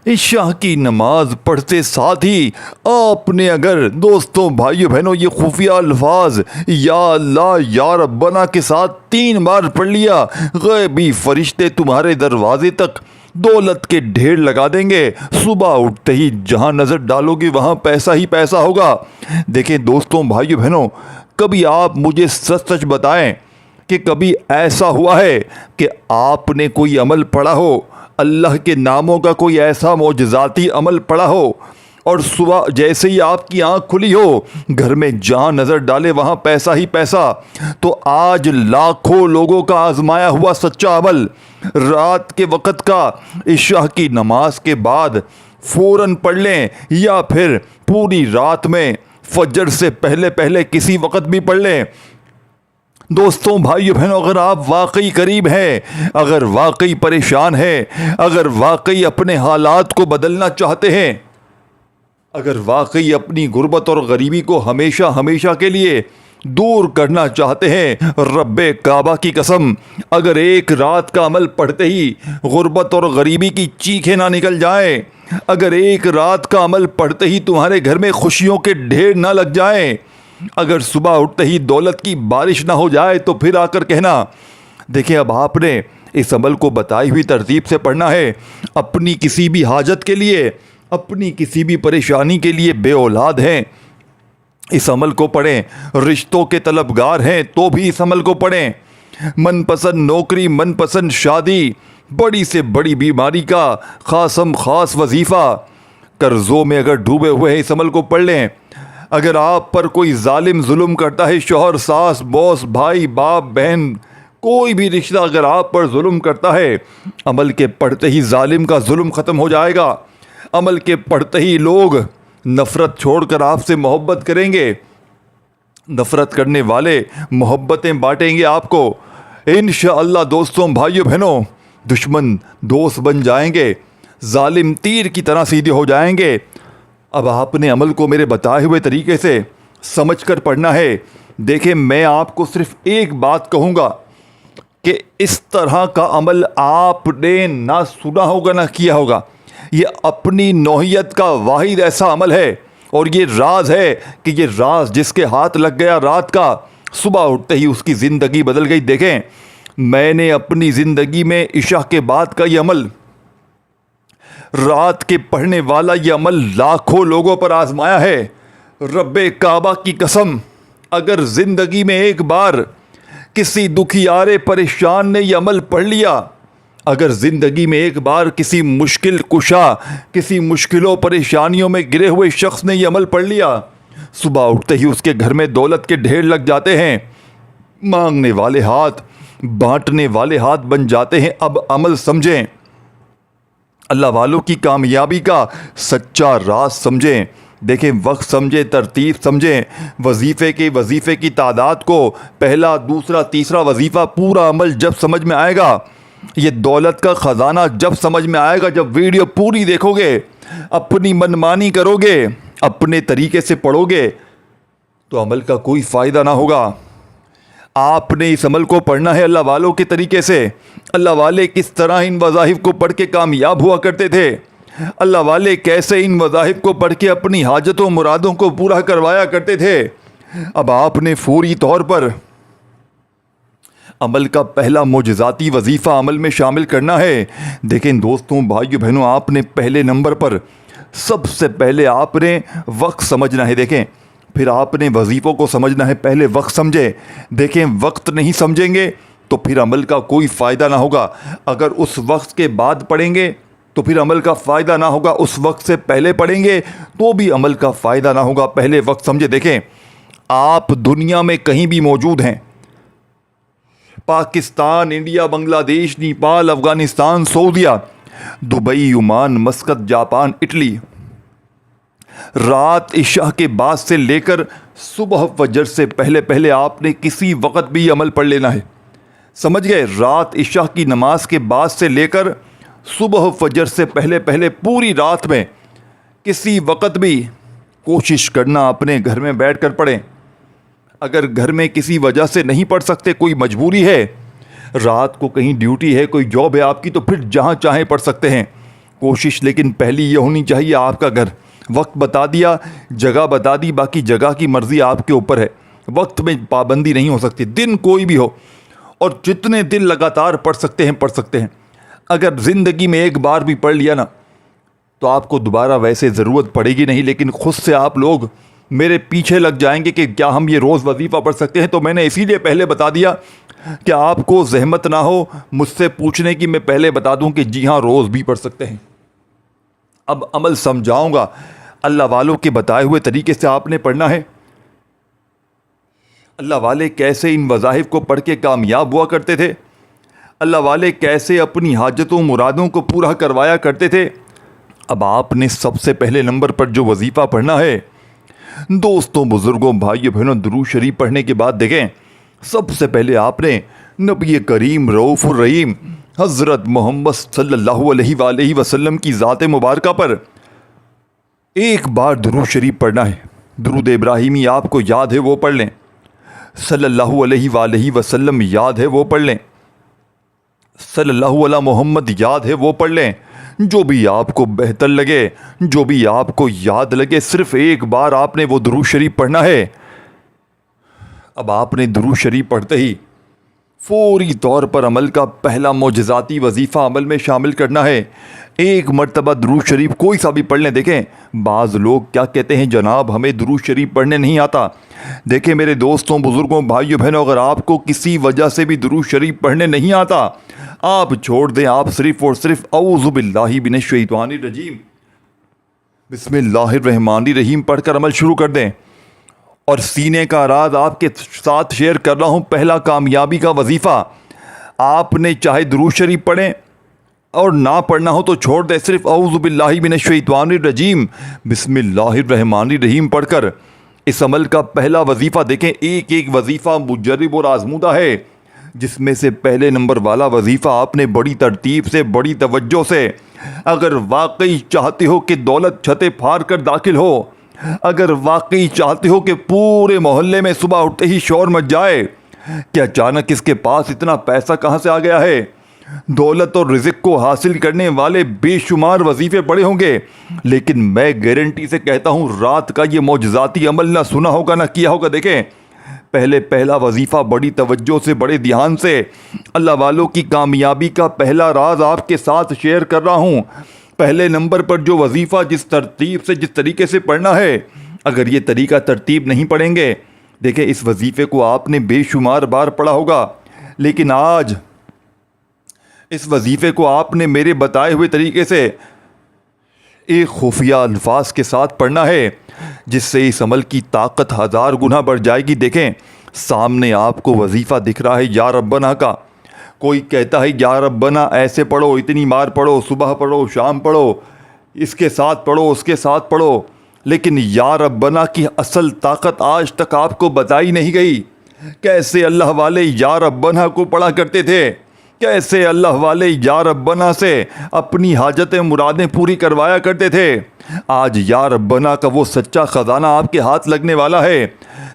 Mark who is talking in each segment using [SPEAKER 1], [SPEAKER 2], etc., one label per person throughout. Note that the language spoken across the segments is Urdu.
[SPEAKER 1] عشاء کی نماز پڑھتے ساتھ ہی آپ نے اگر دوستوں بھائیوں بہنوں یہ خفیہ الفاظ یا اللہ یا ربنا کے ساتھ 3 بار پڑھ لیا، غیبی فرشتے تمہارے دروازے تک دولت کے ڈھیر لگا دیں گے۔ صبح اٹھتے ہی جہاں نظر ڈالو گے وہاں پیسہ ہی پیسہ ہوگا۔ دیکھیں دوستوں بھائیوں بہنوں، کبھی آپ مجھے سچ سچ بتائیں کہ کبھی ایسا ہوا ہے کہ آپ نے کوئی عمل پڑھا ہو، اللہ کے ناموں کا کوئی ایسا معجزاتی عمل پڑھا ہو، اور صبح جیسے ہی آپ کی آنکھ کھلی ہو گھر میں جہاں نظر ڈالے وہاں پیسہ ہی پیسہ؟ تو آج لاکھوں لوگوں کا آزمایا ہوا سچا عمل رات کے وقت کا عشاء کی نماز کے بعد فوراً پڑھ لیں، یا پھر پوری رات میں فجر سے پہلے پہلے کسی وقت بھی پڑھ لیں۔ دوستوں بھائیو بہنوں، اگر آپ واقعی قریب ہیں، اگر واقعی پریشان ہیں، اگر واقعی اپنے حالات کو بدلنا چاہتے ہیں، اگر واقعی اپنی غربت اور غریبی کو ہمیشہ ہمیشہ کے لیے دور کرنا چاہتے ہیں، رب کعبہ کی قسم اگر ایک رات کا عمل پڑھتے ہی غربت اور غریبی کی چیخیں نہ نکل جائیں، اگر ایک رات کا عمل پڑھتے ہی تمہارے گھر میں خوشیوں کے ڈھیر نہ لگ جائیں، اگر صبح اٹھتے ہی دولت کی بارش نہ ہو جائے، تو پھر آ کر کہنا دیکھیں اب آپ نے اس عمل کو بتائی ہوئی ترتیب سے پڑھنا ہے۔ اپنی کسی بھی حاجت کے لیے، اپنی کسی بھی پریشانی کے لیے بے اولاد ہیں، اس عمل کو پڑھیں۔ رشتوں کے طلبگار ہیں تو بھی اس عمل کو پڑھیں۔ من پسند نوکری، من پسند شادی، بڑی سے بڑی بیماری کا خاصم خاص وظیفہ، قرضوں میں اگر ڈوبے ہوئے ہیں اس عمل کو پڑھ لیں۔ اگر آپ پر کوئی ظالم ظلم کرتا ہے، شوہر، ساس، باس، بھائی، باپ، بہن، کوئی بھی رشتہ اگر آپ پر ظلم کرتا ہے، عمل کے پڑھتے ہی ظالم کا ظلم ختم ہو جائے گا۔ عمل کے پڑھتے ہی لوگ نفرت چھوڑ کر آپ سے محبت کریں گے، نفرت کرنے والے محبتیں بانٹیں گے آپ کو۔ انشاءاللہ دوستوں بھائیوں بہنوں، دشمن دوست بن جائیں گے، ظالم تیر کی طرح سیدھے ہو جائیں گے۔ اب آپ نے عمل کو میرے بتائے ہوئے طریقے سے سمجھ کر پڑھنا ہے۔ دیکھیں میں آپ کو صرف ایک بات کہوں گا کہ اس طرح کا عمل آپ نے نہ سنا ہوگا نہ کیا ہوگا۔ یہ اپنی نوعیت کا واحد ایسا عمل ہے، اور یہ راز ہے کہ یہ راز جس کے ہاتھ لگ گیا رات کا، صبح اٹھتے ہی اس کی زندگی بدل گئی۔ دیکھیں میں نے اپنی زندگی میں عشاء کے بعد کا یہ عمل، رات کے پڑھنے والا یہ عمل لاکھوں لوگوں پر آزمایا ہے۔ رب کعبہ کی قسم اگر زندگی میں ایک بار کسی دکھیارے پریشان نے یہ عمل پڑھ لیا، اگر زندگی میں ایک بار کسی مشکل کشا، کسی مشکلوں پریشانیوں میں گرے ہوئے شخص نے یہ عمل پڑھ لیا، صبح اٹھتے ہی اس کے گھر میں دولت کے ڈھیر لگ جاتے ہیں، مانگنے والے ہاتھ بانٹنے والے ہاتھ بن جاتے ہیں۔ اب عمل سمجھیں، اللہ والوں کی کامیابی کا سچا راز سمجھیں۔ دیکھیں وقت سمجھیں، ترتیب سمجھیں، وظیفے کی تعداد کو، پہلا، دوسرا، تیسرا وظیفہ، پورا عمل جب سمجھ میں آئے گا، یہ دولت کا خزانہ جب سمجھ میں آئے گا، جب ویڈیو پوری دیکھو گے، اپنی منمانی کرو گے، اپنے طریقے سے پڑھو گے، تو عمل کا کوئی فائدہ نہ ہوگا۔ آپ نے اس عمل کو پڑھنا ہے اللہ والوں کے طریقے سے۔ اللہ والے کس طرح ان وظائف کو پڑھ کے کامیاب ہوا کرتے تھے، اللہ والے کیسے ان وظائف کو پڑھ کے اپنی حاجتوں مرادوں کو پورا کروایا کرتے تھے۔ اب آپ نے فوری طور پر عمل کا پہلا معجزاتی وظیفہ عمل میں شامل کرنا ہے۔ دیکھیں دوستوں بھائیو بہنوں، آپ نے پہلے نمبر پر سب سے پہلے آپ نے وقت سمجھنا ہے۔ دیکھیں پھر آپ نے وظیفوں کو سمجھنا ہے، پہلے وقت سمجھیں۔ دیکھیں وقت نہیں سمجھیں گے تو پھر عمل کا کوئی فائدہ نہ ہوگا۔ اگر اس وقت کے بعد پڑھیں گے تو پھر عمل کا فائدہ نہ ہوگا، اس وقت سے پہلے پڑھیں گے تو بھی عمل کا فائدہ نہ ہوگا۔ پہلے وقت سمجھے۔ دیکھیں آپ دنیا میں کہیں بھی موجود ہیں، پاکستان، انڈیا، بنگلہ دیش، نیپال، افغانستان، سعودیہ، Dubai, Oman, Muscat, Japan, Italy, رات عشاء کے بعد سے لے کر صبح فجر سے پہلے پہلے آپ نے کسی وقت بھی عمل پڑھ لینا ہے۔ سمجھ گئے؟ رات عشاء کی نماز کے بعد سے لے کر صبح فجر سے پہلے پہلے پوری رات میں کسی وقت بھی کوشش کرنا اپنے گھر میں بیٹھ کر پڑھیں۔ اگر گھر میں کسی وجہ سے نہیں پڑھ سکتے، کوئی مجبوری ہے، رات کو کہیں ڈیوٹی ہے، کوئی جاب ہے آپ کی، تو پھر جہاں چاہیں پڑھ سکتے ہیں۔ کوشش لیکن پہلی یہ ہونی چاہیے آپ کا گھر، وقت بتا دیا، جگہ بتا دی، باقی جگہ کی مرضی آپ کے اوپر ہے، وقت میں پابندی نہیں ہو سکتی، دن کوئی بھی ہو، اور جتنے دن لگاتار پڑھ سکتے ہیں پڑھ سکتے ہیں۔ اگر زندگی میں ایک بار بھی پڑھ لیا نا تو آپ کو دوبارہ ویسے ضرورت پڑے گی نہیں، لیکن خود سے آپ لوگ میرے پیچھے لگ جائیں گے کہ کیا ہم یہ روز وظیفہ پڑھ سکتے ہیں، تو میں نے اسی لیے پہلے بتا دیا کہ آپ کو زحمت نہ ہو مجھ سے پوچھنے کی، میں پہلے بتا دوں کہ جی ہاں روز بھی پڑھ سکتے ہیں۔ اب عمل سمجھاؤں گا، اللہ والوں کے بتائے ہوئے طریقے سے آپ نے پڑھنا ہے۔ اللہ والے کیسے ان وظائف کو پڑھ کے کامیاب ہوا کرتے تھے، اللہ والے کیسے اپنی حاجتوں مرادوں کو پورا کروایا کرتے تھے۔ اب آپ نے سب سے پہلے نمبر پر جو وظیفہ پڑھنا ہے، دوستوں بزرگوں بھائیوں بہنوں، درود شریف پڑھنے کے بعد دیکھیں، سب سے پہلے آپ نے نبی کریم رؤوف الرحیم حضرت محمد صلی اللہ علیہ وآلہ وسلم کی ذات مبارکہ پر ایک بار درود شریف پڑھنا ہے۔ درود ابراہیمی آپ کو یاد ہے وہ پڑھ لیں، صلی اللہ علیہ وآلہ وسلم یاد ہے وہ پڑھ لیں، صلی اللہ علیہ محمد یاد ہے وہ پڑھ لیں، جو بھی آپ کو بہتر لگے، جو بھی آپ کو یاد لگے، صرف ایک بار آپ نے وہ درود شریف پڑھنا ہے۔ اب آپ نے درود شریف پڑھتے ہی فوری طور پر عمل کا پہلا معجزاتی وظیفہ عمل میں شامل کرنا ہے۔ ایک مرتبہ درود شریف کوئی سا بھی پڑھ لیں۔ دیکھیں بعض لوگ کیا کہتے ہیں، جناب ہمیں درود شریف پڑھنے نہیں آتا۔ دیکھیں میرے دوستوں بزرگوں بھائیوں بہنوں، اگر آپ کو کسی وجہ سے بھی درود شریف پڑھنے نہیں آتا، آپ چھوڑ دیں، آپ صرف اور صرف اعوذ باللہ من الشیطان الرجیم بسم اللہ الرحمن الرحیم پڑھ کر عمل شروع کر دیں۔ اور سینے کا راز آپ کے ساتھ شیئر کر رہا ہوں، پہلا کامیابی کا وظیفہ، آپ نے چاہے درود شریف پڑھیں اور نہ پڑھنا ہو تو چھوڑ دیں، صرف اعوذ باللہ من الشیطان الرجیم بسم اللہ الرحمن الرحیم پڑھ کر اس عمل کا پہلا وظیفہ دیکھیں۔ ایک ایک وظیفہ مجرب اور آزمودہ ہے، جس میں سے پہلے نمبر والا وظیفہ آپ نے بڑی ترتیب سے، بڑی توجہ سے، اگر واقعی چاہتے ہو کہ دولت چھتیں پھاڑ کر داخل ہو، اگر واقعی چاہتے ہو کہ پورے محلے میں صبح اٹھتے ہی شور مچ جائے کہ اچانک اس کے پاس اتنا پیسہ کہاں سے آ گیا ہے، دولت اور رزق کو حاصل کرنے والے بے شمار وظیفے پڑے ہوں گے، لیکن میں گارنٹی سے کہتا ہوں رات کا یہ معجزاتی عمل نہ سنا ہوگا نہ کیا ہوگا۔ دیکھیں پہلا وظیفہ بڑی توجہ سے، بڑے دھیان سے، اللہ والوں کی کامیابی کا پہلا راز آپ کے ساتھ شیئر کر رہا ہوں۔ پہلے نمبر پر جو وظیفہ جس ترتیب سے، جس طریقے سے پڑھنا ہے، اگر یہ طریقہ ترتیب نہیں پڑھیں گے، دیکھیں اس وظیفے کو آپ نے بے شمار بار پڑھا ہوگا، لیکن آج اس وظیفے کو آپ نے میرے بتائے ہوئے طریقے سے ایک خفیہ الفاظ کے ساتھ پڑھنا ہے، جس سے اس عمل کی طاقت 1000 گنا بڑھ جائے گی۔ دیکھیں سامنے آپ کو وظیفہ دکھ رہا ہے یا ربنا کا، کوئی کہتا ہے یا ربنا ایسے پڑھو، اتنی بار پڑھو، صبح پڑھو، شام پڑھو، اس کے ساتھ پڑھو، اس کے ساتھ پڑھو، لیکن یا ربنا کی اصل طاقت آج تک آپ کو بتائی نہیں گئی۔ کیسے اللہ والے یا ربنا کو پڑھا کرتے تھے، کیسے اللہ والے یا ربنا سے اپنی حاجتیں مرادیں پوری کروایا کرتے تھے۔ آج یا ربنا کا وہ سچا خزانہ آپ کے ہاتھ لگنے والا ہے۔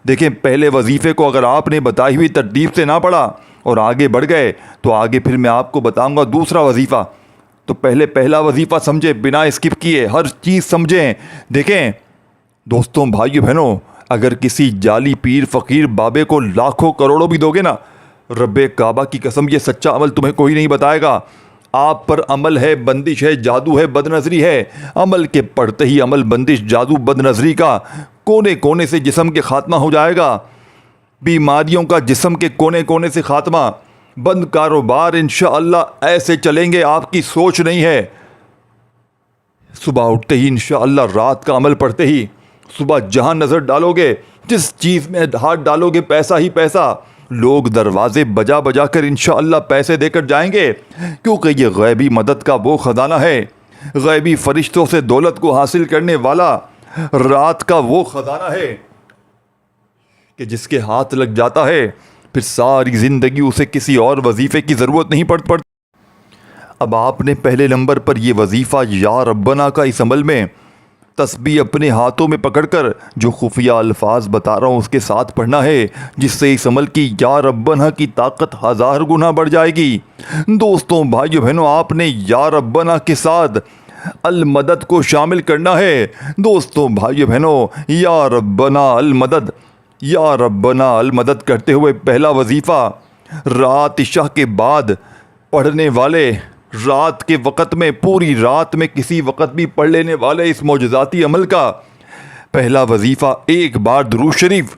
[SPEAKER 1] دیکھیں پہلے وظیفے کو اگر آپ نے بتائی ہوئی ترتیب سے نہ پڑھا اور آگے بڑھ گئے تو آگے پھر میں آپ کو بتاؤں گا دوسرا وظیفہ، تو پہلے پہلا وظیفہ سمجھے، بنا اسکپ کیے ہر چیز سمجھیں۔ دیکھیں دوستوں بھائیو بہنوں، اگر کسی جعلی پیر فقیر بابے کو لاکھوں کروڑوں بھی دو گے نا، رب کعبہ کی قسم یہ سچا عمل تمہیں کوئی نہیں بتائے گا۔ آپ پر عمل ہے، بندش ہے، جادو ہے، بد نظری ہے، عمل کے پڑھتے ہی عمل، بندش، جادو، بد نظری کا کونے کونے سے جسم کے خاتمہ ہو جائے گا، بیماریوں کا جسم کے کونے کونے سے خاتمہ، بند کاروبار انشاءاللہ ایسے چلیں گے آپ کی سوچ نہیں ہے۔ صبح اٹھتے ہی انشاءاللہ، رات کا عمل پڑھتے ہی، صبح جہاں نظر ڈالو گے، جس چیز میں ہاتھ ڈالو گے پیسہ ہی پیسہ، لوگ دروازے بجا بجا کر انشاءاللہ پیسے دے کر جائیں گے، کیونکہ یہ غیبی مدد کا وہ خزانہ ہے، غیبی فرشتوں سے دولت کو حاصل کرنے والا رات کا وہ خزانہ ہے کہ جس کے ہاتھ لگ جاتا ہے پھر ساری زندگی اسے کسی اور وظیفے کی ضرورت نہیں پڑتی۔ اب آپ نے پہلے نمبر پر یہ وظیفہ یا ربنا کا اس عمل میں تسبیح اپنے ہاتھوں میں پکڑ کر جو خفیہ الفاظ بتا رہا ہوں اس کے ساتھ پڑھنا ہے، جس سے اس عمل کی یا ربنا کی طاقت 1000 گنا بڑھ جائے گی۔ دوستوں بھائیو بہنوں، آپ نے یا ربنا کے ساتھ المدد کو شامل کرنا ہے۔ دوستوں بھائیو بہنوں، یا ربنا المدد، یا ربنا المدد کرتے ہوئے پہلا وظیفہ رات عشاء کے بعد پڑھنے والے، رات کے وقت میں، پوری رات میں کسی وقت بھی پڑھ لینے والے اس معجزاتی عمل کا پہلا وظیفہ ایک بار درود شریف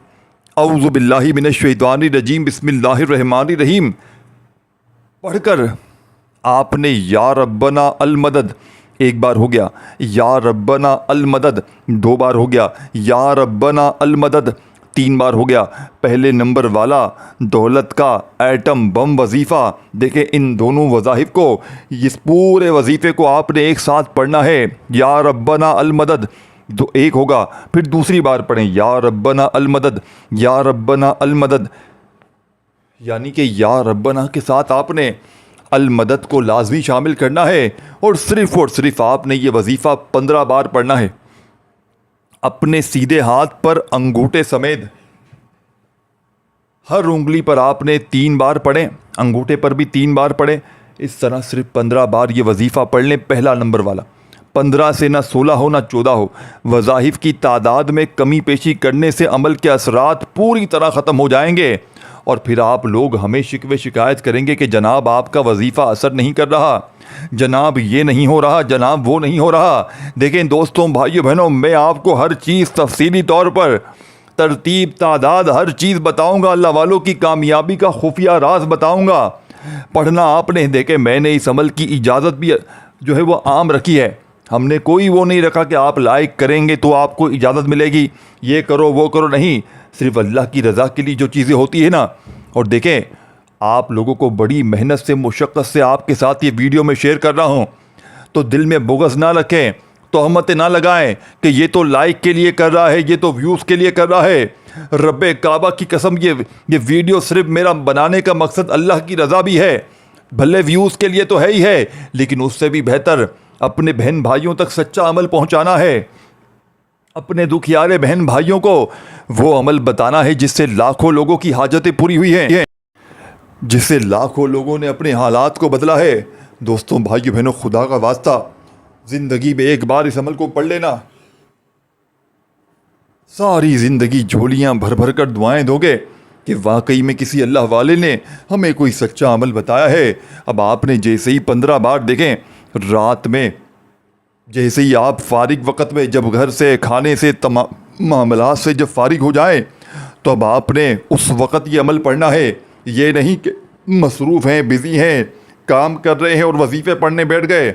[SPEAKER 1] اعوذ باللہ من الشیطان الرجیم بسم اللہ الرحمن الرحیم پڑھ کر آپ نے یا ربنا المدد ایک بار ہو گیا، یا ربنا المدد دو بار ہو گیا، یا ربنا المدد تین بار ہو گیا۔ پہلے نمبر والا دولت کا ایٹم بم وظیفہ، دیکھیں ان دونوں وظائف کو، اس پورے وظیفے کو آپ نے ایک ساتھ پڑھنا ہے۔ یا ربنا المدد دو ایک ہوگا، پھر دوسری بار پڑھیں یا ربنا المدد، یا ربنا المدد، یعنی کہ یا ربنا کے ساتھ آپ نے المدد کو لازمی شامل کرنا ہے، اور صرف آپ نے یہ وظیفہ 15 بار پڑھنا ہے۔ اپنے سیدھے ہاتھ پر انگوٹھے سمیت ہر انگلی پر آپ نے 3 بار پڑھیں، انگوٹھے پر بھی 3 بار پڑھیں۔ اس طرح صرف 15 بار یہ وظیفہ پڑھ لیں، پہلا نمبر والا۔ 15 سے نہ 16 ہو نہ 14 ہو، وظائف کی تعداد میں کمی پیشی کرنے سے عمل کے اثرات پوری طرح ختم ہو جائیں گے، اور پھر آپ لوگ ہمیں شکوے شکایت کریں گے کہ جناب آپ کا وظیفہ اثر نہیں کر رہا، جناب یہ نہیں ہو رہا، جناب وہ نہیں ہو رہا۔ دیکھیں دوستوں بھائیو بہنوں، میں آپ کو ہر چیز تفصیلی طور پر ترتیب تعداد ہر چیز بتاؤں گا، اللہ والوں کی کامیابی کا خفیہ راز بتاؤں گا۔ پڑھنا آپ نے، دیکھیں میں نے اس عمل کی اجازت بھی جو ہے وہ عام رکھی ہے، ہم نے کوئی وہ نہیں رکھا کہ آپ لائک کریں گے تو آپ کو اجازت ملے گی، یہ کرو وہ کرو، نہیں، صرف اللہ کی رضا کے لیے جو چیزیں ہوتی ہیں نا۔ اور دیکھیں آپ لوگوں کو بڑی محنت سے، مشقت سے آپ کے ساتھ یہ ویڈیو میں شیئر کر رہا ہوں، تو دل میں بغض نہ رکھیں، تہمتیں نہ لگائیں کہ یہ تو لائک کے لیے کر رہا ہے، یہ تو ویوز کے لیے کر رہا ہے۔ رب کعبہ کی قسم یہ ویڈیو صرف میرا بنانے کا مقصد اللہ کی رضا بھی ہے، بھلے ویوز کے لیے تو ہے ہی ہے، لیکن اس سے بھی بہتر اپنے بہن بھائیوں تک سچا عمل پہنچانا ہے، اپنے دکھیارے بہن بھائیوں کو وہ عمل بتانا ہے جس سے لاکھوں لوگوں کی حاجتیں پوری ہوئی ہیں، جس سے لاکھوں لوگوں نے اپنے حالات کو بدلا ہے۔ دوستوں بھائیو بہنوں، خدا کا واسطہ زندگی میں ایک بار اس عمل کو پڑھ لینا، ساری زندگی جھولیاں بھر بھر کر دعائیں دو گے کہ واقعی میں کسی اللہ والے نے ہمیں کوئی سچا عمل بتایا ہے۔ اب آپ نے جیسے ہی 15 بار، دیکھیں رات میں جیسے ہی آپ فارغ وقت میں، جب گھر سے، کھانے سے، تمام معاملات سے جب فارغ ہو جائیں، تو اب آپ نے اس وقت یہ عمل پڑھنا ہے۔ یہ نہیں کہ مصروف ہیں، بزی ہیں، کام کر رہے ہیں اور وظیفے پڑھنے بیٹھ گئے،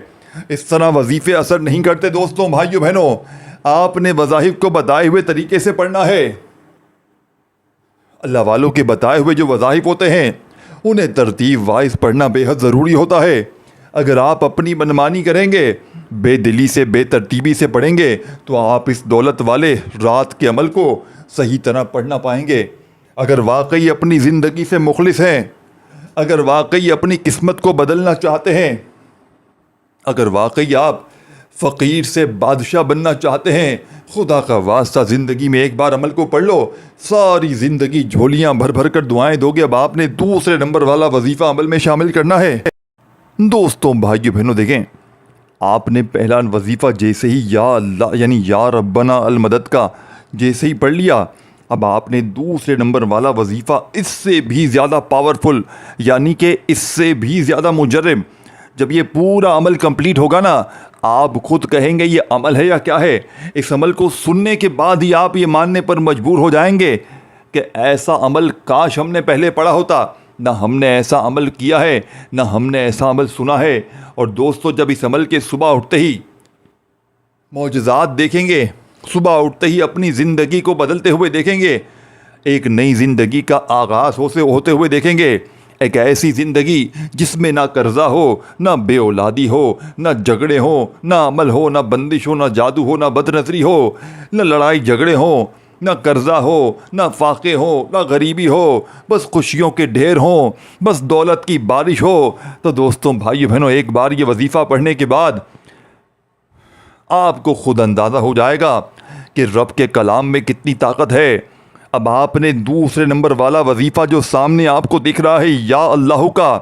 [SPEAKER 1] اس طرح وظیفے اثر نہیں کرتے۔ دوستوں بھائیو بہنوں، آپ نے وظائف کو بتائے ہوئے طریقے سے پڑھنا ہے۔ اللہ والوں کے بتائے ہوئے جو وظائف ہوتے ہیں انہیں ترتیب وائز پڑھنا بے حد ضروری ہوتا ہے۔ اگر آپ اپنی منمانی کریں گے، بے دلی سے، بے ترتیبی سے پڑھیں گے، تو آپ اس دولت والے رات کے عمل کو صحیح طرح پڑھ نہ پائیں گے۔ اگر واقعی اپنی زندگی سے مخلص ہیں، اگر واقعی اپنی قسمت کو بدلنا چاہتے ہیں، اگر واقعی آپ فقیر سے بادشاہ بننا چاہتے ہیں، خدا کا واسطہ زندگی میں ایک بار عمل کو پڑھ لو، ساری زندگی جھولیاں بھر بھر کر دعائیں دو گے۔ اب آپ نے دوسرے نمبر والا وظیفہ عمل میں شامل کرنا ہے۔ دوستوں بھائیو بہنوں، دیکھیں آپ نے پہلا وظیفہ جیسے ہی یا اللہ یعنی یا ربنا المدد کا جیسے ہی پڑھ لیا، اب آپ نے دوسرے نمبر والا وظیفہ اس سے بھی زیادہ پاورفل، یعنی کہ اس سے بھی زیادہ مجرب، جب یہ پورا عمل کمپلیٹ ہوگا نا، آپ خود کہیں گے یہ عمل ہے یا کیا ہے۔ اس عمل کو سننے کے بعد ہی آپ یہ ماننے پر مجبور ہو جائیں گے کہ ایسا عمل کاش ہم نے پہلے پڑھا ہوتا، نہ ہم نے ایسا عمل کیا ہے، نہ ہم نے ایسا عمل سنا ہے۔ اور دوستو، جب اس عمل کے صبح اٹھتے ہی معجزات دیکھیں گے، صبح اٹھتے ہی اپنی زندگی کو بدلتے ہوئے دیکھیں گے، ایک نئی زندگی کا آغاز ہوتے ہوئے دیکھیں گے، ایک ایسی زندگی جس میں نہ قرضہ ہو، نہ بے اولادی ہو، نہ جھگڑے ہوں، نہ عمل ہو، نہ بندش ہو، نہ جادو ہو، نہ بد نظری ہو، نہ لڑائی جھگڑے ہوں، نہ قرضہ ہو، نہ فاقے ہو، نہ غریبی ہو، بس خوشیوں کے ڈھیر ہوں، بس دولت کی بارش ہو۔ تو دوستوں بھائیو بہنوں، ایک بار یہ وظیفہ پڑھنے کے بعد آپ کو خود اندازہ ہو جائے گا کہ رب کے کلام میں کتنی طاقت ہے۔ اب آپ نے دوسرے نمبر والا وظیفہ جو سامنے آپ کو دکھ رہا ہے یا اللہ کا،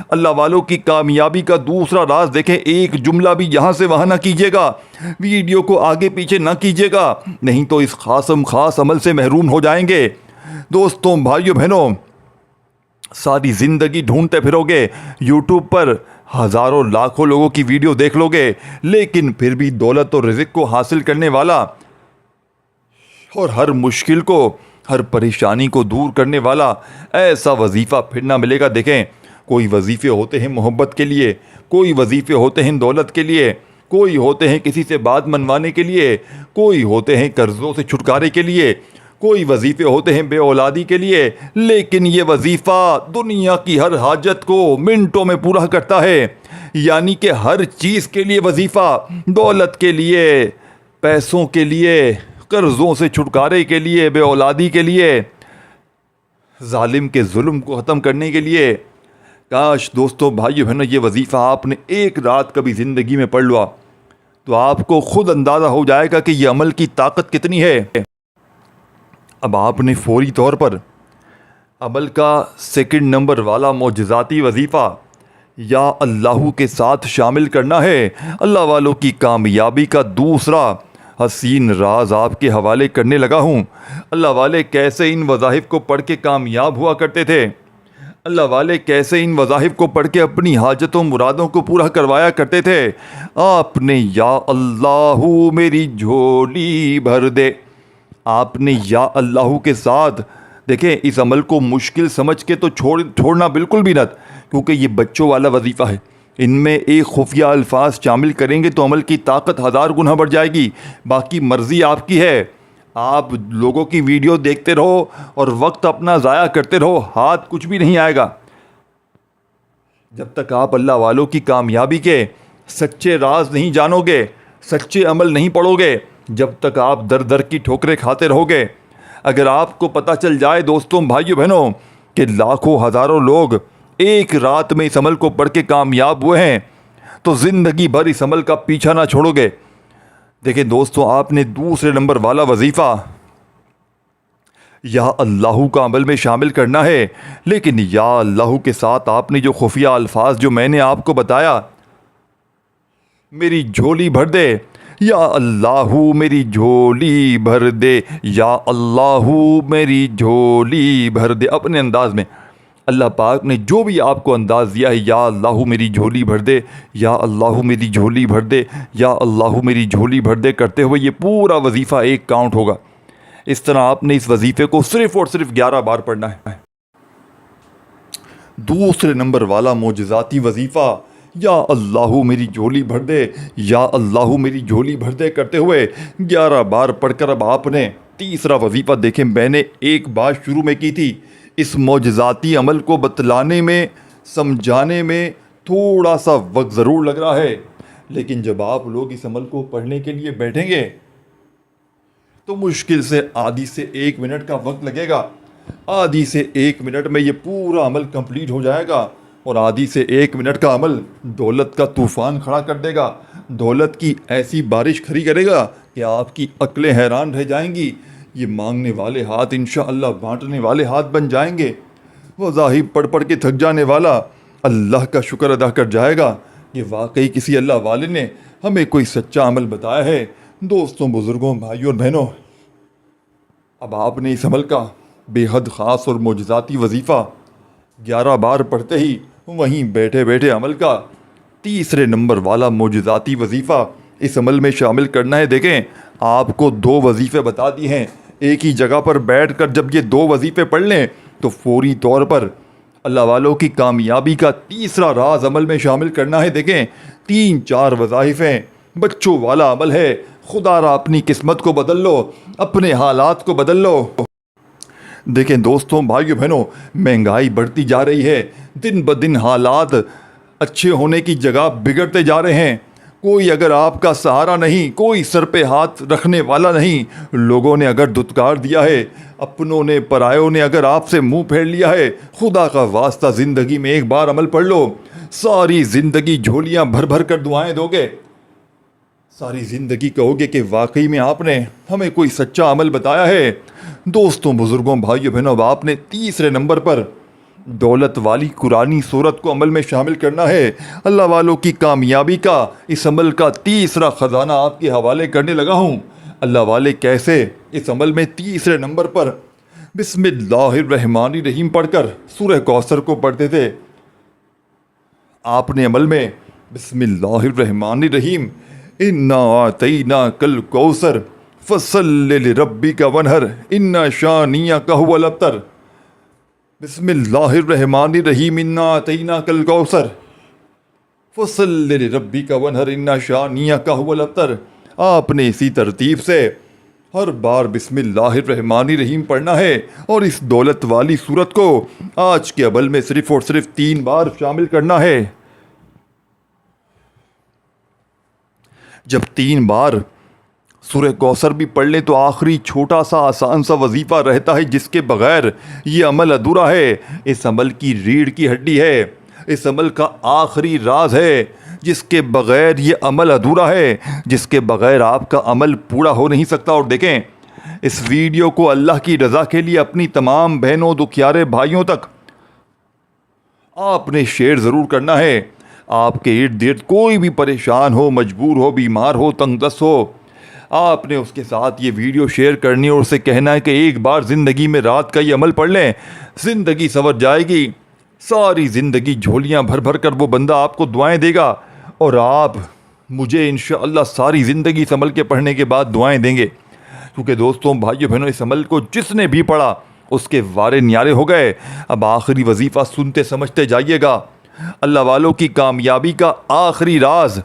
[SPEAKER 1] اللہ والوں کی کامیابی کا دوسرا راز دیکھیں، ایک جملہ بھی یہاں سے وہاں نہ کیجیے گا، ویڈیو کو آگے پیچھے نہ کیجیے گا، نہیں تو اس خاص عمل سے محروم ہو جائیں گے۔ دوستوں، بھائیوں، بہنوں، ساری زندگی ڈھونڈتے پھرو گے، یوٹیوب پر ہزاروں لاکھوں لوگوں کی ویڈیو دیکھ لو گے، لیکن پھر بھی دولت اور رزق کو حاصل کرنے والا اور ہر مشکل کو، ہر پریشانی کو دور کرنے والا ایسا وظیفہ پھر نہ ملے گا۔ دیکھیں، کوئی وظیفے ہوتے ہیں محبت کے لیے، کوئی وظیفے ہوتے ہیں دولت کے لیے، کوئی ہوتے ہیں کسی سے بات منوانے کے لیے، کوئی ہوتے ہیں قرضوں سے چھٹکارے کے لیے، کوئی وظیفے ہوتے ہیں بے اولادی کے لیے، لیکن یہ وظیفہ دنیا کی ہر حاجت کو منٹوں میں پورا کرتا ہے۔ یعنی کہ ہر چیز کے لیے وظیفہ، دولت کے لیے، پیسوں کے لیے، قرضوں سے چھٹکارے کے لیے، بے اولادی کے لیے، ظالم کے ظلم کو ختم کرنے کے لیے۔ کاش دوستوں، بھائیو بہنوں، یہ وظیفہ آپ نے ایک رات کبھی زندگی میں پڑھ لیا تو آپ کو خود اندازہ ہو جائے گا کہ یہ عمل کی طاقت کتنی ہے۔ اب آپ نے فوری طور پر عمل کا سیکنڈ نمبر والا معجزاتی وظیفہ یا اللہ کے ساتھ شامل کرنا ہے۔ اللہ والوں کی کامیابی کا دوسرا حسین راز آپ کے حوالے کرنے لگا ہوں۔ اللہ والے کیسے ان وظائف کو پڑھ کے کامیاب ہوا کرتے تھے، اللہ والے کیسے ان وظائف کو پڑھ کے اپنی حاجتوں مرادوں کو پورا کروایا کرتے تھے۔ آپ نے یا اللہ میری جھولی بھر دے، آپ نے یا اللہ کے ساتھ، دیکھیں اس عمل کو مشکل سمجھ کے تو چھوڑنا بالکل بھی نہ، کیونکہ یہ بچوں والا وظیفہ ہے۔ ان میں ایک خفیہ الفاظ شامل کریں گے تو عمل کی طاقت 1000 گنا بڑھ جائے گی۔ باقی مرضی آپ کی ہے، آپ لوگوں کی ویڈیو دیکھتے رہو اور وقت اپنا ضائع کرتے رہو، ہاتھ کچھ بھی نہیں آئے گا۔ جب تک آپ اللہ والوں کی کامیابی کے سچے راز نہیں جانو گے، سچے عمل نہیں پڑھو گے، جب تک آپ در در کی ٹھوکریں کھاتے رہو گے۔ اگر آپ کو پتہ چل جائے دوستوں، بھائیوں، بہنوں، کہ لاکھوں ہزاروں لوگ ایک رات میں اس عمل کو پڑھ کے کامیاب ہوئے ہیں تو زندگی بھر اس عمل کا پیچھا نہ چھوڑو گے۔ دیکھیں دوستوں، آپ نے دوسرے نمبر والا وظیفہ یا اللہ کا عمل میں شامل کرنا ہے، لیکن یا اللہ کے ساتھ آپ نے جو خفیہ الفاظ جو میں نے آپ کو بتایا، میری جھولی بھر دے، یا اللہ میری جھولی بھر دے، یا اللہ میری جھولی بھر دے، اپنے انداز میں اللہ پاک نے جو بھی آپ کو انداز دیا ہے، یا اللہ میری جھولی بھر دے، یا اللہ میری جھولی بھر دے، یا اللہ میری جھولی بھر دے کرتے ہوئے یہ پورا وظیفہ ایک کاؤنٹ ہوگا۔ اس طرح آپ نے اس وظیفے کو صرف اور صرف 11 بار پڑھنا ہے۔ دوسرے نمبر والا معجزاتی وظیفہ یا اللہ میری جھولی بھر دے، یا اللہ میری جھولی بھر دے کرتے ہوئے 11 بار پڑھ کر اب آپ نے تیسرا وظیفہ، دیکھیں میں نے ایک بات شروع میں کی تھی، اس معجزاتی عمل کو بتلانے میں، سمجھانے میں تھوڑا سا وقت ضرور لگ رہا ہے، لیکن جب آپ لوگ اس عمل کو پڑھنے کے لیے بیٹھیں گے تو مشکل سے آدھی سے 1 منٹ کا وقت لگے گا۔ آدھی سے 1 منٹ میں یہ پورا عمل کمپلیٹ ہو جائے گا، اور آدھی سے 1 منٹ کا عمل دولت کا طوفان کھڑا کر دے گا، دولت کی ایسی بارش کھڑی کرے گا کہ آپ کی عقلیں حیران رہ جائیں گی۔ یہ مانگنے والے ہاتھ انشاءاللہ بانٹنے والے ہاتھ بن جائیں گے۔ وظائف پڑھ پڑھ کے تھک جانے والا اللہ کا شکر ادا کر جائے گا کہ واقعی کسی اللہ والے نے ہمیں کوئی سچا عمل بتایا ہے۔ دوستوں، بزرگوں، بھائیوں اور بہنوں، اب آپ نے اس عمل کا بے حد خاص اور معجزاتی وظیفہ 11 بار پڑھتے ہی وہیں بیٹھے بیٹھے عمل کا تیسرے نمبر والا معجزاتی وظیفہ اس عمل میں شامل کرنا ہے۔ دیکھیں، آپ کو 2 وظیفے بتا دی ہیں، ایک ہی جگہ پر بیٹھ کر جب یہ 2 وظیفے پڑھ لیں تو فوری طور پر اللہ والوں کی کامیابی کا تیسرا راز عمل میں شامل کرنا ہے۔ دیکھیں، 3-4 وظائف ہیں، بچوں والا عمل ہے۔ خدا را اپنی قسمت کو بدل لو، اپنے حالات کو بدل لو۔ دیکھیں دوستوں، بھائیوں، بہنوں، مہنگائی بڑھتی جا رہی ہے، دن بدن حالات اچھے ہونے کی جگہ بگڑتے جا رہے ہیں۔ کوئی اگر آپ کا سہارا نہیں، کوئی سر پہ ہاتھ رکھنے والا نہیں، لوگوں نے اگر دھتکار دیا ہے، اپنوں نے پرایوں نے اگر آپ سے منہ پھیر لیا ہے، خدا کا واسطہ زندگی میں ایک بار عمل پڑھ لو، ساری زندگی جھولیاں بھر بھر کر دعائیں دو گے، ساری زندگی کہو گے کہ واقعی میں آپ نے ہمیں کوئی سچا عمل بتایا ہے۔ دوستوں، بزرگوں، بھائیوں، بہنوں، اب آپ نے تیسرے نمبر پر دولت والی قرآنی صورت کو عمل میں شامل کرنا ہے۔ اللہ والوں کی کامیابی کا اس عمل کا تیسرا خزانہ آپ کے حوالے کرنے لگا ہوں۔ اللہ والے کیسے اس عمل میں تیسرے نمبر پر بسم اللہ الرحمن الرحیم پڑھ کر سورہ کوثر کو پڑھتے تھے۔ آپ نے عمل میں بسم اللہ الرحمن الرحیم انا اعطیناک الکوثر فصل لربک وانحر ان شانئک ھو الابتر، بسم اللہ الرحمن الرحیم انا اعطیناک الکوثر فصل لربک وانحر ان شانئک ھو الابتر۔ آپ نے اسی ترتیب سے ہر بار بسم اللہ الرحمن الرحیم پڑھنا ہے اور اس دولت والی صورت کو آج کے عمل میں صرف اور صرف 3 بار شامل کرنا ہے۔ جب 3 بار سورہ کوثر بھی پڑھ لیں تو آخری چھوٹا سا آسان سا وظیفہ رہتا ہے جس کے بغیر یہ عمل ادھورا ہے۔ اس عمل کی ریڑھ کی ہڈی ہے، اس عمل کا آخری راز ہے، جس کے بغیر یہ عمل ادھورا ہے، جس کے بغیر آپ کا عمل پورا ہو نہیں سکتا۔ اور دیکھیں، اس ویڈیو کو اللہ کی رضا کے لیے اپنی تمام بہنوں دکھیارے بھائیوں تک آپ نے شیئر ضرور کرنا ہے۔ آپ کے ارد گرد کوئی بھی پریشان ہو، مجبور ہو، بیمار ہو، تنگ دست ہو، آپ نے اس کے ساتھ یہ ویڈیو شیئر کرنی اور اسے کہنا ہے کہ ایک بار زندگی میں رات کا یہ عمل پڑھ لیں، زندگی سنور جائے گی۔ ساری زندگی جھولیاں بھر بھر کر وہ بندہ آپ کو دعائیں دے گا اور آپ مجھے انشاءاللہ ساری زندگی اس عمل کے پڑھنے کے بعد دعائیں دیں گے۔ کیونکہ دوستوں، بھائیوں بہنوں، اس عمل کو جس نے بھی پڑھا اس کے وارے نیارے ہو گئے۔ اب آخری وظیفہ سنتے سمجھتے جائیے گا۔ اللہ والوں کی کامیابی کا آخری راز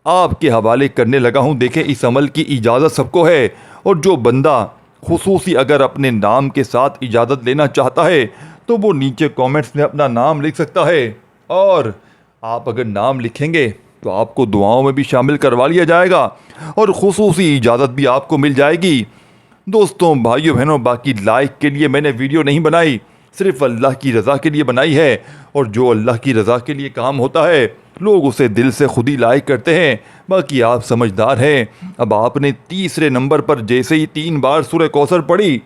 [SPEAKER 1] آپ کے حوالے کرنے لگا ہوں۔ دیکھیں، اس عمل کی اجازت سب کو ہے، اور جو بندہ خصوصی اگر اپنے نام کے ساتھ اجازت لینا چاہتا ہے تو وہ نیچے کامنٹس میں اپنا نام لکھ سکتا ہے، اور آپ اگر نام لکھیں گے تو آپ کو دعاؤں میں بھی شامل کروا لیا جائے گا اور خصوصی اجازت بھی آپ کو مل جائے گی۔ دوستوں، بھائیوں بہنوں، باقی لائک کے لیے میں نے ویڈیو نہیں بنائی، صرف اللہ کی رضا کے لیے بنائی ہے، اور جو اللہ کی رضا کے لیے کام ہوتا ہے لوگ اسے دل سے خود ہی لائک کرتے ہیں۔ باقی آپ سمجھدار ہیں۔ اب آپ نے تیسرے نمبر پر جیسے ہی 3 بار سورہ کوثر پڑھی،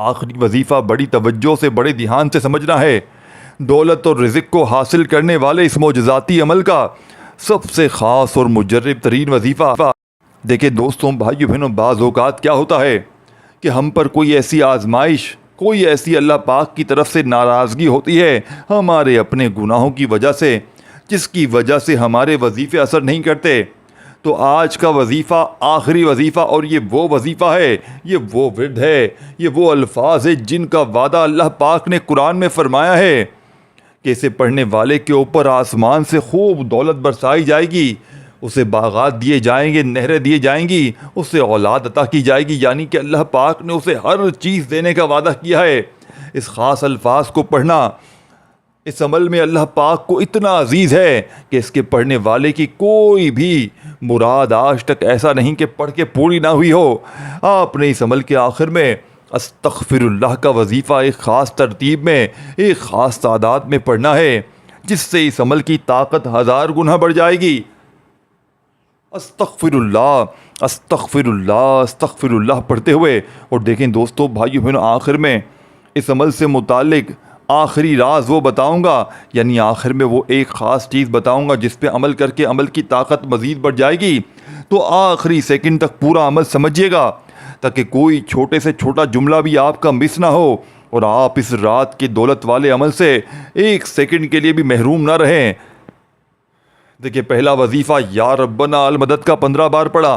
[SPEAKER 1] آخری وظیفہ بڑی توجہ سے، بڑے دھیان سے سمجھنا ہے۔ دولت اور رزق کو حاصل کرنے والے اس معجزاتی عمل کا سب سے خاص اور مجرب ترین وظیفہ۔ دیکھیں دوستوں، بھائیوں بہنوں، بعض اوقات کیا ہوتا ہے کہ ہم پر کوئی ایسی آزمائش، کوئی ایسی اللہ پاک کی طرف سے ناراضگی ہوتی ہے ہمارے اپنے گناہوں کی وجہ سے، جس کی وجہ سے ہمارے وظیفے اثر نہیں کرتے۔ تو آج کا وظیفہ آخری وظیفہ، اور یہ وہ وظیفہ ہے، یہ وہ ورد ہے، یہ وہ الفاظ ہے جن کا وعدہ اللہ پاک نے قرآن میں فرمایا ہے کہ اسے پڑھنے والے کے اوپر آسمان سے خوب دولت برسائی جائے گی، اسے باغات دیے جائیں گے، نہریں دی جائیں گی، اسے اولاد عطا کی جائے گی۔ یعنی کہ اللہ پاک نے اسے ہر چیز دینے کا وعدہ کیا ہے۔ اس خاص الفاظ کو پڑھنا اس عمل میں اللہ پاک کو اتنا عزیز ہے کہ اس کے پڑھنے والے کی کوئی بھی مراد آج تک ایسا نہیں کہ پڑھ کے پوری نہ ہوئی ہو۔ آپ نے اس عمل کے آخر میں استغفر اللہ کا وظیفہ ایک خاص ترتیب میں، ایک خاص تعداد میں پڑھنا ہے، جس سے اس عمل کی طاقت 1000 گنا بڑھ جائے گی۔ استغفر اللہ، استغفر اللہ، استغفر اللہ پڑھتے ہوئے، اور دیکھیں دوستوں، بھائیوں بہنوں، آخر میں اس عمل سے متعلق آخری راز وہ بتاؤں گا، یعنی آخر میں وہ ایک خاص چیز بتاؤں گا جس پہ عمل کر کے عمل کی طاقت مزید بڑھ جائے گی۔ تو آخری سیکنڈ تک پورا عمل سمجھیے گا تاکہ کوئی چھوٹے سے چھوٹا جملہ بھی آپ کا مس نہ ہو، اور آپ اس رات کے دولت والے عمل سے 1 سیکنڈ کے لیے بھی محروم نہ رہیں۔ دیکھیں، پہلا وظیفہ یا ربنا المدد کا 15 بار پڑھا،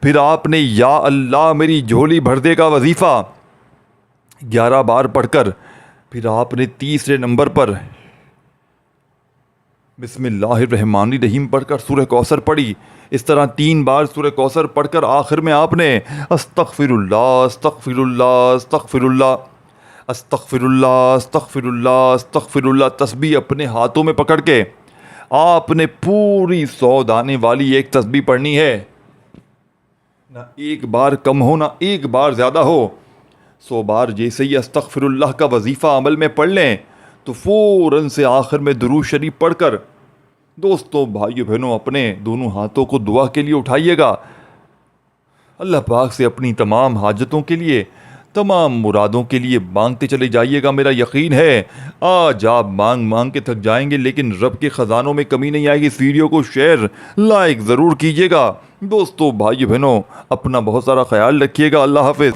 [SPEAKER 1] پھر آپ نے یا اللہ میری جھولی بھر دے کا وظیفہ 11 بار پڑھ کر، پھر آپ نے تیسرے نمبر پر بسم اللہ الرحمن الرحیم پڑھ کر سورہ کوثر پڑھی۔ اس طرح 3 بار سورہ کوثر پڑھ کر آخر میں آپ نے استغفر اللہ، استغفر اللہ، استغفر اللہ، استغفر اللہ، استغفر اللہ، استغفر اللہ تسبیح اپنے ہاتھوں میں پکڑ کے آپ نے پوری 100 دانے والی ایک تسبیح پڑھنی ہے، نہ ایک بار کم ہو، نہ ایک بار زیادہ ہو۔ 100 بار جیسے ہی استغفر اللہ کا وظیفہ عمل میں پڑھ لیں تو فوراً سے آخر میں درود شریف پڑھ کر دوستوں، بھائیوں بہنوں، اپنے دونوں ہاتھوں کو دعا کے لیے اٹھائیے گا۔ اللہ پاک سے اپنی تمام حاجتوں کے لیے، تمام مرادوں کے لیے مانگتے چلے جائیے گا. میرا یقین ہے آج آپ مانگ مانگ کے تھک جائیں گے لیکن رب کے خزانوں میں کمی نہیں آئے گی. اس ویڈیو کو شیئر لائک ضرور کیجیے گا. دوستو بھائی بہنوں اپنا بہت سارا خیال رکھیے گا. اللہ حافظ.